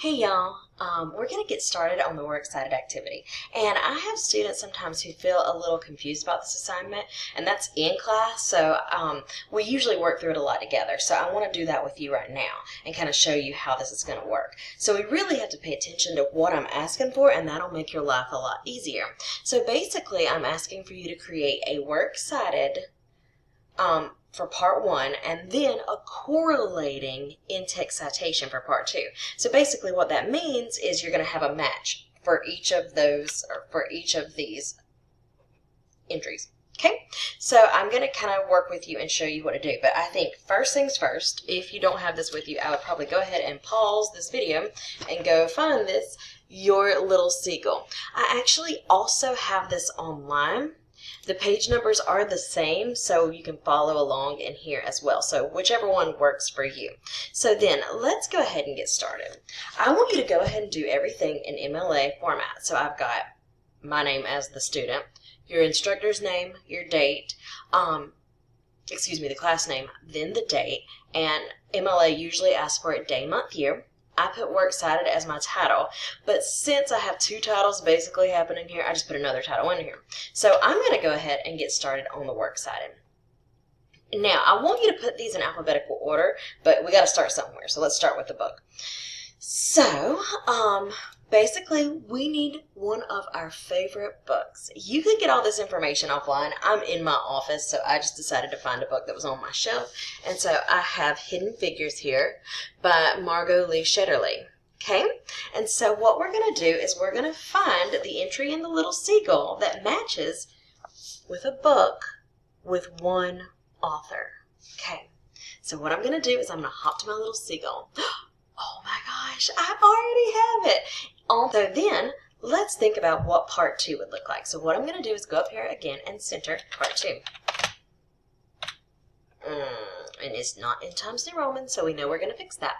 Hey y'all, we're going to get started on the works cited activity. And I have students sometimes who feel a little confused about this assignment, and that's in class, so we usually work through it a lot together. So I want to do that with you right now and kind of show you how this is going to work. So we really have to pay attention to what I'm asking for, and that'll make your life a lot easier. So basically, I'm asking for you to create a works cited for part 1, and then a correlating in-text citation for part 2. So basically what that means is you're going to have a match for each of those, or for each of these entries. Okay, so I'm going to kind of work with you and show you what to do, but I think first things first, if you don't have this with you, I would probably go ahead and pause this video and go find this, Your Little Seagull. I actually also have this online. The page numbers are the same, so you can follow along in here as well. So whichever one works for you. So then let's go ahead and get started. I want you to go ahead and do everything in MLA format. So I've got my name as the student, your instructor's name, your date, the class name, then the date, and MLA usually asks for a day, month, year. I put works cited as my title, but since I have two titles basically happening here, I just put another title in here. So I'm going to go ahead and get started on the works cited. Now, I want you to put these in alphabetical order, but we got to start somewhere, so let's start with the book. So, basically, we need one of our favorite books. You can get all this information offline. I'm in my office, so I just decided to find a book that was on my shelf. And so I have Hidden Figures here by Margot Lee Shetterly. Okay? And so what we're going to do is we're going to find the entry in The Little Seagull that matches with a book with one author. Okay? So what I'm going to do is I'm going to hop to my little seagull. Oh my gosh, I already have it. So then, let's think about what part 2 would look like. So what I'm going to do is go up here again and center part 2. And it's not in Times New Roman, so we know we're going to fix that.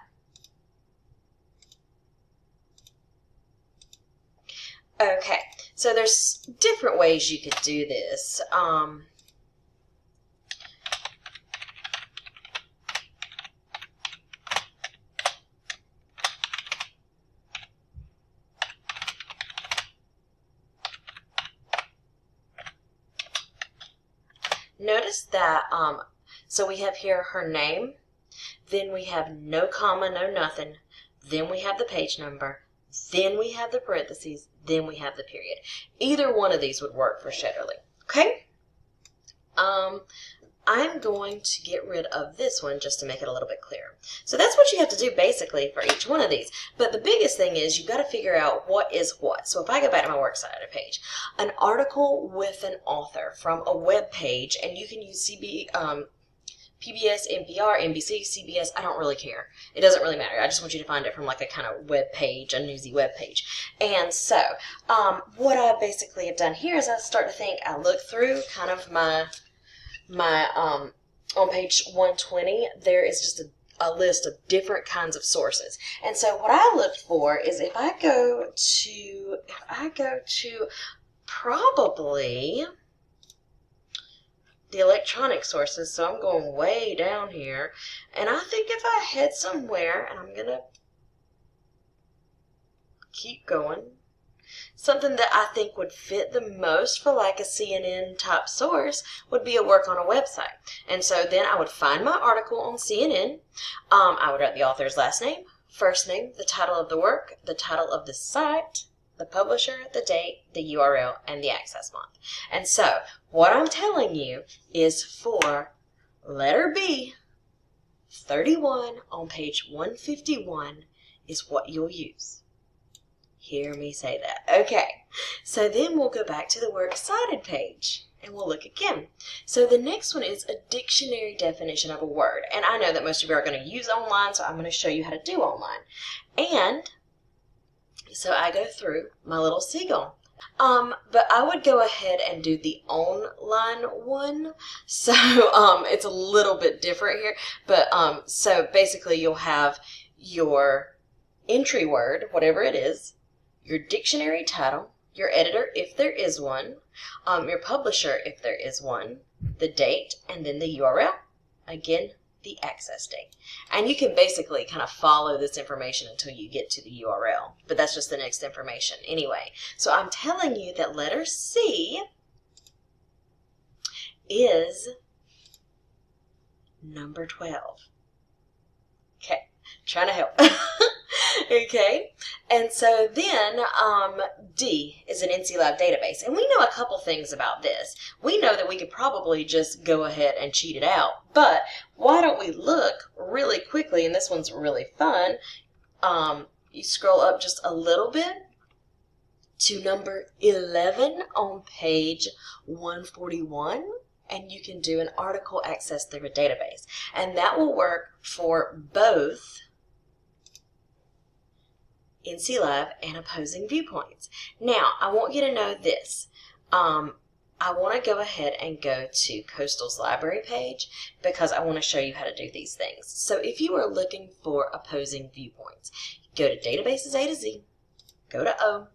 Okay, so there's different ways you could do this. Notice that, so we have here her name, then we have no comma, no nothing, then we have the page number, then we have the parentheses, then we have the period. Either one of these would work for Shetterly, okay? I'm going to get rid of this one just to make it a little bit clearer. So that's what you have to do basically for each one of these. But the biggest thing is you've got to figure out what is what. So if I go back to my works cited page, an article with an author from a web page, and you can use PBS, NPR, NBC, CBS, I don't really care. It doesn't really matter. I just want you to find it from like a kind of web page, a newsy web page. And so what I basically have done here is I start to think, I look through kind of my on page 120, there is just a list of different kinds of sources. And so what I look for is if I go to probably the electronic sources, so I'm going way down here, and I think if I head somewhere, and I'm gonna keep going, something that I think would fit the most for like a CNN type source would be a work on a website. And so then I would find my article on CNN. I would write the author's last name, first name, the title of the work, the title of the site, the publisher, the date, the URL, and the access month. And so what I'm telling you is for letter B, 31 on page 151 is what you'll use. Hear me say that. Okay, so then we'll go back to the works cited page and we'll look again. So the next one is a dictionary definition of a word. And I know that most of you are going to use online, so I'm going to show you how to do online. And so I go through my little seagull. But I would go ahead and do the online one. So it's a little bit different here. But so basically you'll have your entry word, whatever it is, your dictionary title, your editor, if there is one, your publisher, if there is one, the date, and then the URL. Again, the access date. And you can basically kind of follow this information until you get to the URL, but that's just the next information anyway. So I'm telling you that letter C is number 12. Okay, trying to help. Okay, and so then D is an NC Live database, and we know a couple things about this. We know that we could probably just go ahead and cheat it out, but why don't we look really quickly, and this one's really fun. You scroll up just a little bit to number 11 on page 141, and you can do an article access through a database, and that will work for both NC Live and opposing viewpoints. Now, I want you to know this. I want to go ahead and go to Coastal's library page because I want to show you how to do these things. So if you are looking for opposing viewpoints, go to Databases A to Z, go to O,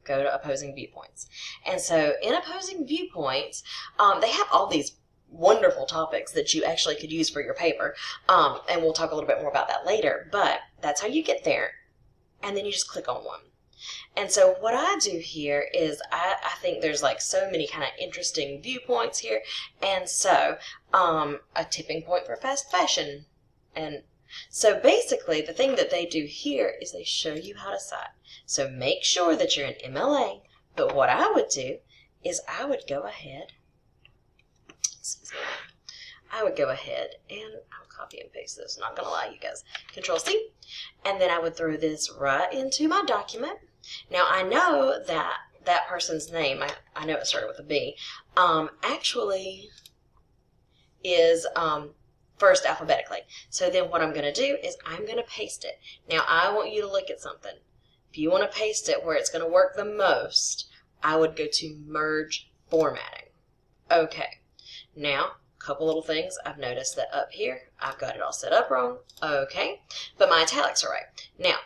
go to Opposing Viewpoints. And so in Opposing Viewpoints, they have all these wonderful topics that you actually could use for your paper, and we'll talk a little bit more about that later, but that's how you get there. And then you just click on one. And so what I do here is I think there's like so many kind of interesting viewpoints here. And so a tipping point for fast fashion. And so basically the thing that they do here is they show you how to cite. So make sure that you're in MLA. But what I would do is I would go ahead, excuse me, I would go ahead and I'll copy and paste this. Not going to lie, you guys. Control C. And then I would throw this right into my document. Now, I know that that person's name, I know it started with a B, actually is first alphabetically. So then what I'm going to do is I'm going to paste it. Now, I want you to look at something. If you want to paste it where it's going to work the most, I would go to Merge Formatting. Okay. Now, couple little things. I've noticed that up here, I've got it all set up wrong. Okay, but my italics are right. Now,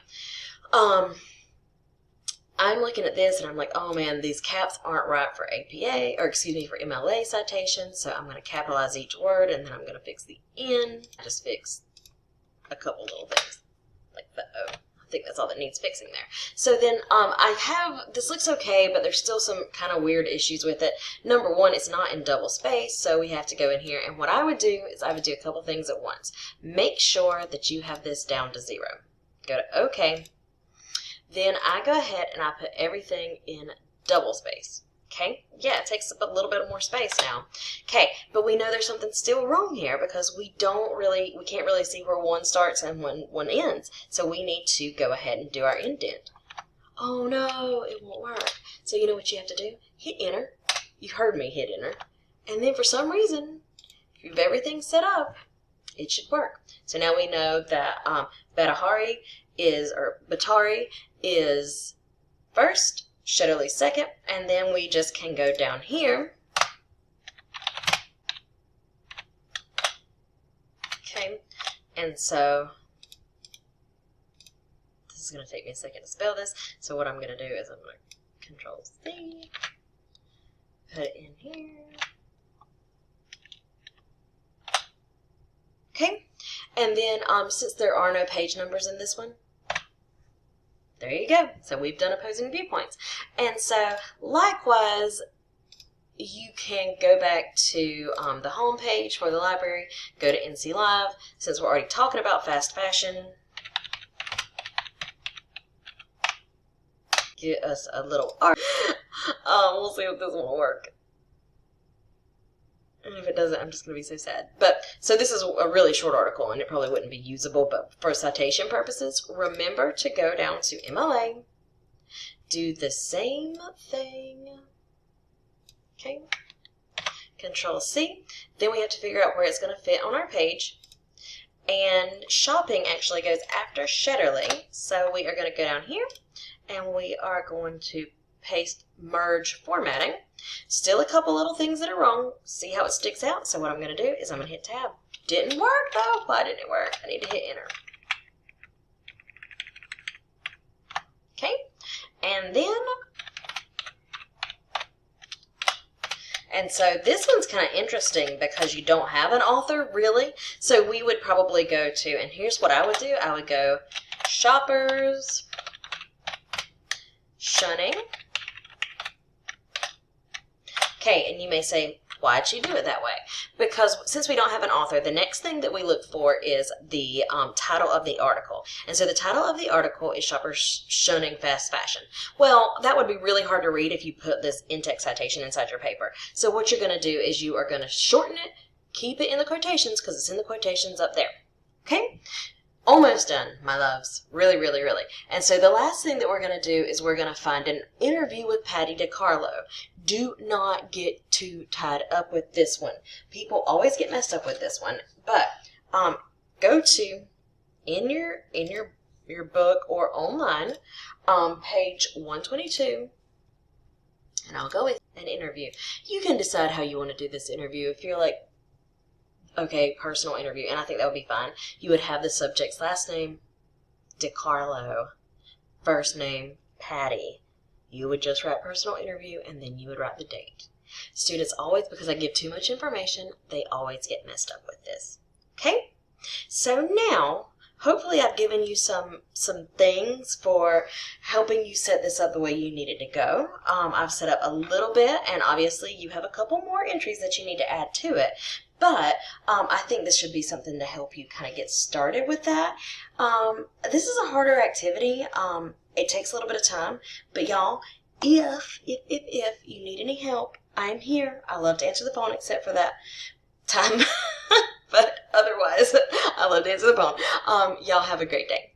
I'm looking at this and I'm like, oh man, these caps aren't right for APA, or excuse me, for MLA citations. So I'm going to capitalize each word and then I'm going to fix the N. I just fix a couple little things like the O. I think that's all that needs fixing there. So then I have, this looks okay, but there's still some kind of weird issues with it. Number one, it's not in double space, so we have to go in here. And what I would do is I would do a couple things at once. Make sure that you have this down to 0. Go to OK. Then I go ahead and I put everything in double space. Okay, yeah, it takes up a little bit more space now. Okay, but we know there's something still wrong here because we can't really see where one starts and one ends. So we need to go ahead and do our indent. Oh no, it won't work. So you know what you have to do? Hit enter. You heard me hit enter. And then for some reason, if you've everything set up, it should work. So now we know that Batari is first, Shetterly second, and then we just can go down here. Okay, and so this is going to take me a second to spell this. So what I'm going to do is I'm going to Control C, put it in here. Okay, and then since there are no page numbers in this one, there you go. So we've done opposing viewpoints. And so likewise, you can go back to the home page for the library, go to NC Live. Since we're already talking about fast fashion, get us a little art. We'll see if this one will work. And if it doesn't, I'm just going to be so sad. But, so this is a really short article, and it probably wouldn't be usable, but for citation purposes, remember to go down to MLA, do the same thing, okay, Control C, then we have to figure out where it's going to fit on our page, and shopping actually goes after Shetterly, so we are going to go down here, and we are going to paste Merge Formatting. Still a couple little things that are wrong. See how it sticks out? So what I'm going to do is I'm going to hit Tab. Didn't work though. Why didn't it work? I need to hit Enter. Okay. And And so this one's kind of interesting because you don't have an author, really. So we would probably go to, and here's what I would do. I would go shoppers shunning. Okay, and you may say, why'd you do it that way? Because since we don't have an author, the next thing that we look for is the title of the article. And so the title of the article is Shoppers Shunning Fast Fashion. Well, that would be really hard to read if you put this in-text citation inside your paper. So what you're going to do is you are going to shorten it, keep it in the quotations because it's in the quotations up there. Okay? Almost done, my loves. Really, really, really. And so the last thing that we're going to do is we're going to find an interview with Patty DiCarlo. Do not get too tied up with this one. People always get messed up with this one. But go to in your book or online, page 122, and I'll go with an interview. You can decide how you want to do this interview. If you're like, okay, personal interview, and I think that would be fine. You would have the subject's last name, DiCarlo, first name, Patty. You would just write personal interview, and then you would write the date. Students always, because I give too much information, they always get messed up with this. Okay? So now, hopefully I've given you some things for helping you set this up the way you need it to go. I've set up a little bit, and obviously you have a couple more entries that you need to add to it. But I think this should be something to help you kind of get started with that. This is a harder activity. It takes a little bit of time. But y'all, if you need any help, I'm here. I love to answer the phone except for that time. But otherwise, I love to answer the phone. Y'all have a great day.